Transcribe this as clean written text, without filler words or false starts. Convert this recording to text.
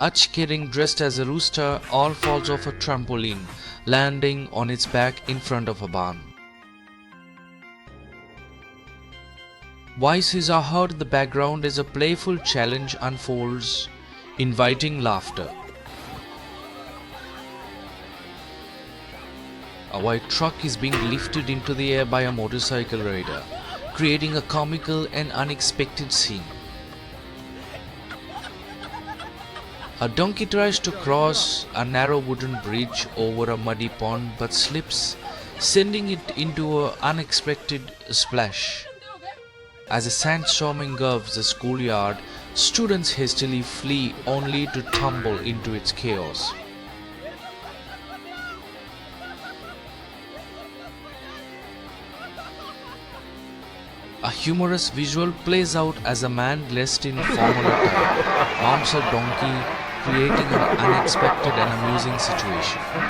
A chicken dressed as a rooster all falls off a trampoline, landing on its back in front of a barn. Voices are heard in the background as a playful challenge unfolds, inviting laughter. A white truck is being lifted into the air by a motorcycle rider, creating a comical and unexpected scene. A donkey tries to cross a narrow wooden bridge over a muddy pond but slips, sending it into an unexpected splash. As a sandstorm engulfs the schoolyard, students hastily flee only to tumble into its chaos. A humorous visual plays out as a man dressed in formal attire mounts a donkey, creating an unexpected and amusing situation.